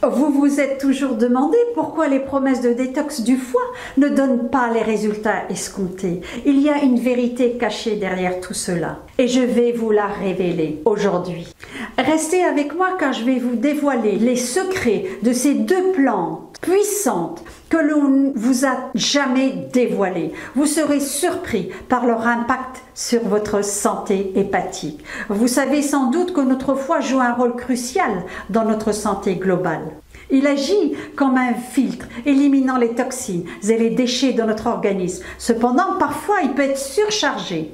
Vous vous êtes toujours demandé pourquoi les promesses de détox du foie ne donnent pas les résultats escomptés. Il y a une vérité cachée derrière tout cela et je vais vous la révéler aujourd'hui. Restez avec moi car je vais vous dévoiler les secrets de ces deux plantes puissantes que l'on ne vous a jamais dévoilées. Vous serez surpris par leur impact sur votre santé hépatique. Vous savez sans doute que notre foie joue un rôle crucial dans notre santé globale. Il agit comme un filtre, éliminant les toxines et les déchets de notre organisme. Cependant, parfois, il peut être surchargé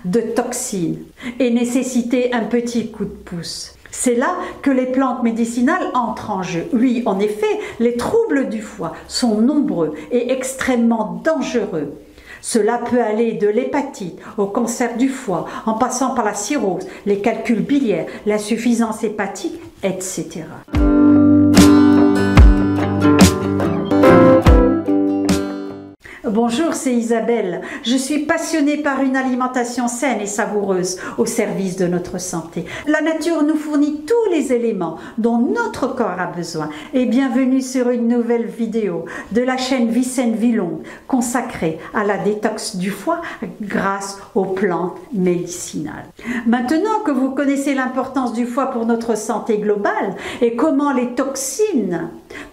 de toxines et nécessiter un petit coup de pouce. C'est là que les plantes médicinales entrent en jeu. Oui, en effet, les troubles du foie sont nombreux et extrêmement dangereux. Cela peut aller de l'hépatite au cancer du foie, en passant par la cirrhose, les calculs biliaires, l'insuffisance hépatique, etc. Bonjour, c'est Isabelle. Je suis passionnée par une alimentation saine et savoureuse au service de notre santé. La nature nous fournit tous les éléments dont notre corps a besoin. Et bienvenue sur une nouvelle vidéo de la chaîne Vie Saine Vie Longue consacrée à la détox du foie grâce aux plantes médicinales. Maintenant que vous connaissez l'importance du foie pour notre santé globale et comment les toxines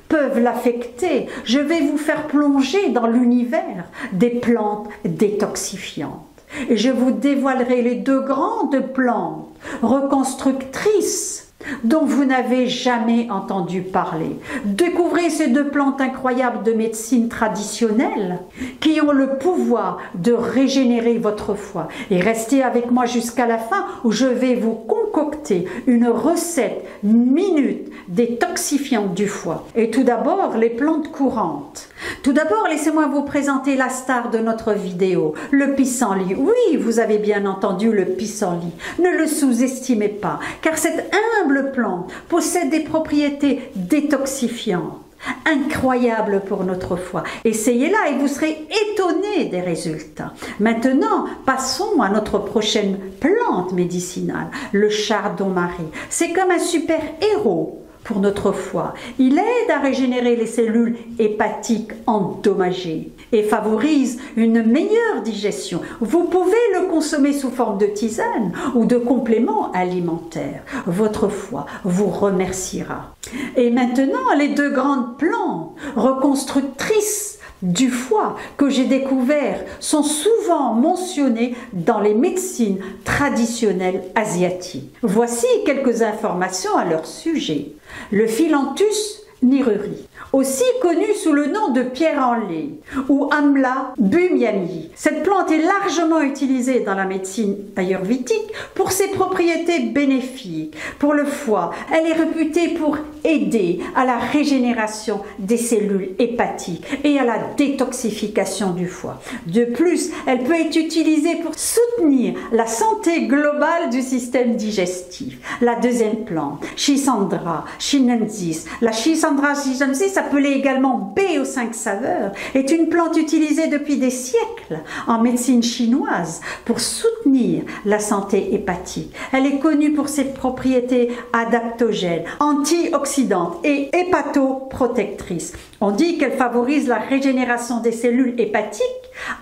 peuvent l'affecter, je vais vous faire plonger dans l'univers des plantes détoxifiantes. Et je vous dévoilerai les deux grandes plantes reconstructrices dont vous n'avez jamais entendu parler. Découvrez ces deux plantes incroyables de médecine traditionnelle qui ont le pouvoir de régénérer votre foie. Et restez avec moi jusqu'à la fin où je vais vous concocter une recette minute détoxifiante du foie. Et tout d'abord, les plantes courantes. Tout d'abord, laissez-moi vous présenter la star de notre vidéo, le pissenlit. Oui, vous avez bien entendu le pissenlit. Ne le sous-estimez pas, car cette humble plante possède des propriétés détoxifiantes, incroyables pour notre foie. Essayez-la et vous serez étonné des résultats. Maintenant, passons à notre prochaine plante médicinale, le chardon-marie. C'est comme un super-héros pour notre foie. Il aide à régénérer les cellules hépatiques endommagées et favorise une meilleure digestion. Vous pouvez le consommer sous forme de tisane ou de complément alimentaire. Votre foie vous remerciera. Et maintenant, les deux grandes plantes reconstructrices du foie que j'ai découvert sont souvent mentionnées dans les médecines traditionnelles asiatiques. Voici quelques informations à leur sujet. Le Phyllanthus niruri, aussi connu sous le nom de pierre en lait ou Amla bumyani. Cette plante est largement utilisée dans la médecine ayurvédique pour ses propriétés bénéfiques pour le foie. Elle est réputée pour aider à la régénération des cellules hépatiques et à la détoxification du foie. De plus, elle peut être utilisée pour soutenir la santé globale du système digestif. La deuxième plante, Schisandra chinensis. La Schisandra chinensis, appelée également baie aux 5 saveurs, est une plante utilisée depuis des siècles en médecine chinoise pour soutenir la santé hépatique. Elle est connue pour ses propriétés adaptogènes, antioxydantes et hépatoprotectrices. On dit qu'elle favorise la régénération des cellules hépatiques,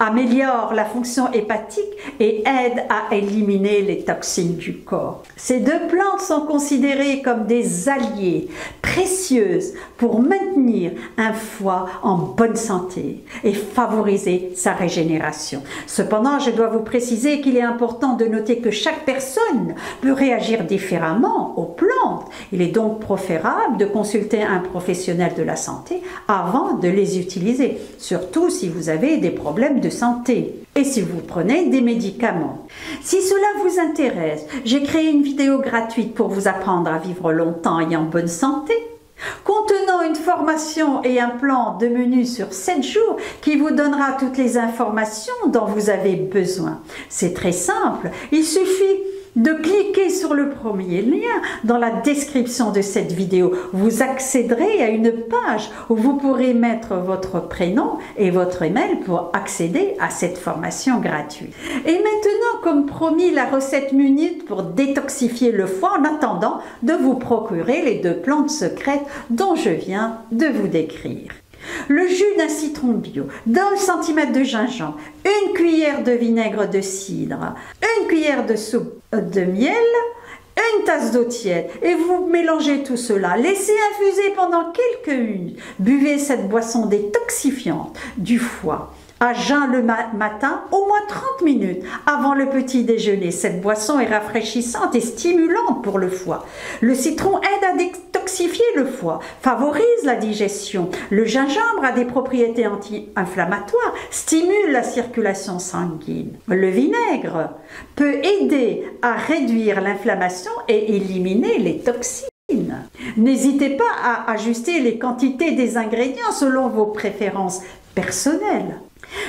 améliore la fonction hépatique et aide à éliminer les toxines du corps. Ces deux plantes sont considérées comme des alliés précieuses pour maintenir un foie en bonne santé et favoriser sa régénération. Cependant, je dois vous préciser qu'il est important de noter que chaque personne peut réagir différemment aux plantes. Il est donc préférable de consulter un professionnel de la santé avant de les utiliser, surtout si vous avez des problèmes de santé et si vous prenez des médicaments. Si cela vous intéresse, j'ai créé une vidéo gratuite pour vous apprendre à vivre longtemps et en bonne santé, contenant une formation et un plan de menu sur 7 jours qui vous donnera toutes les informations dont vous avez besoin. C'est très simple, il suffit de cliquer sur le premier lien dans la description de cette vidéo. Vous accéderez à une page où vous pourrez mettre votre prénom et votre email pour accéder à cette formation gratuite. Et maintenant, comme promis, la recette minute pour détoxifier le foie en attendant de vous procurer les 2 plantes secrètes dont je viens de vous décrire. Le jus d'un citron bio, 2 cm de gingembre, 1 cuillère de vinaigre de cidre, 1 cuillère de soupe de miel, 1 tasse d'eau tiède et vous mélangez tout cela. Laissez infuser pendant quelques minutes. Buvez cette boisson détoxifiante du foie à jeun le matin, au moins 30 minutes avant le petit déjeuner. Cette boisson est rafraîchissante et stimulante pour le foie. Le citron aide à détoxifier le foie, favorise la digestion. Le gingembre a des propriétés anti-inflammatoires, stimule la circulation sanguine. Le vinaigre peut aider à réduire l'inflammation et éliminer les toxines. N'hésitez pas à ajuster les quantités des ingrédients selon vos préférences personnelles.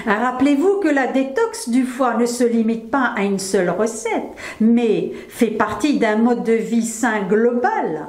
Rappelez-vous que la détox du foie ne se limite pas à une seule recette, mais fait partie d'un mode de vie sain global,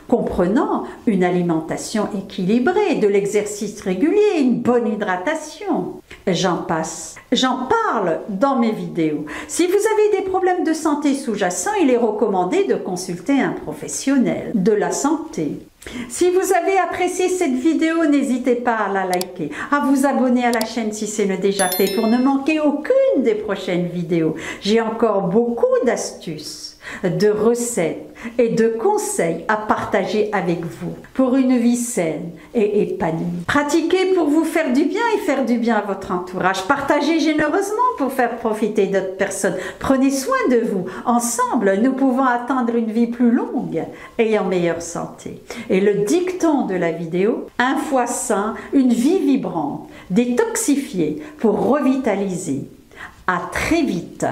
comprenant une alimentation équilibrée, de l'exercice régulier, une bonne hydratation. J'en passe. J'en parle dans mes vidéos. Si vous avez des problèmes de santé sous-jacents, il est recommandé de consulter un professionnel de la santé. Si vous avez apprécié cette vidéo, n'hésitez pas à la liker, à vous abonner à la chaîne si ce n'est déjà fait pour ne manquer aucune des prochaines vidéos. J'ai encore beaucoup d'astuces, de recettes et de conseils à partager avec vous pour une vie saine et épanouie. Pratiquez pour vous faire du bien et faire du bien à votre entourage. Partagez généreusement pour faire profiter d'autres personnes. Prenez soin de vous. Ensemble, nous pouvons atteindre une vie plus longue et en meilleure santé. Et le dicton de la vidéo, un foie sain, une vie vibrante, détoxifiée pour revitaliser. À très vite.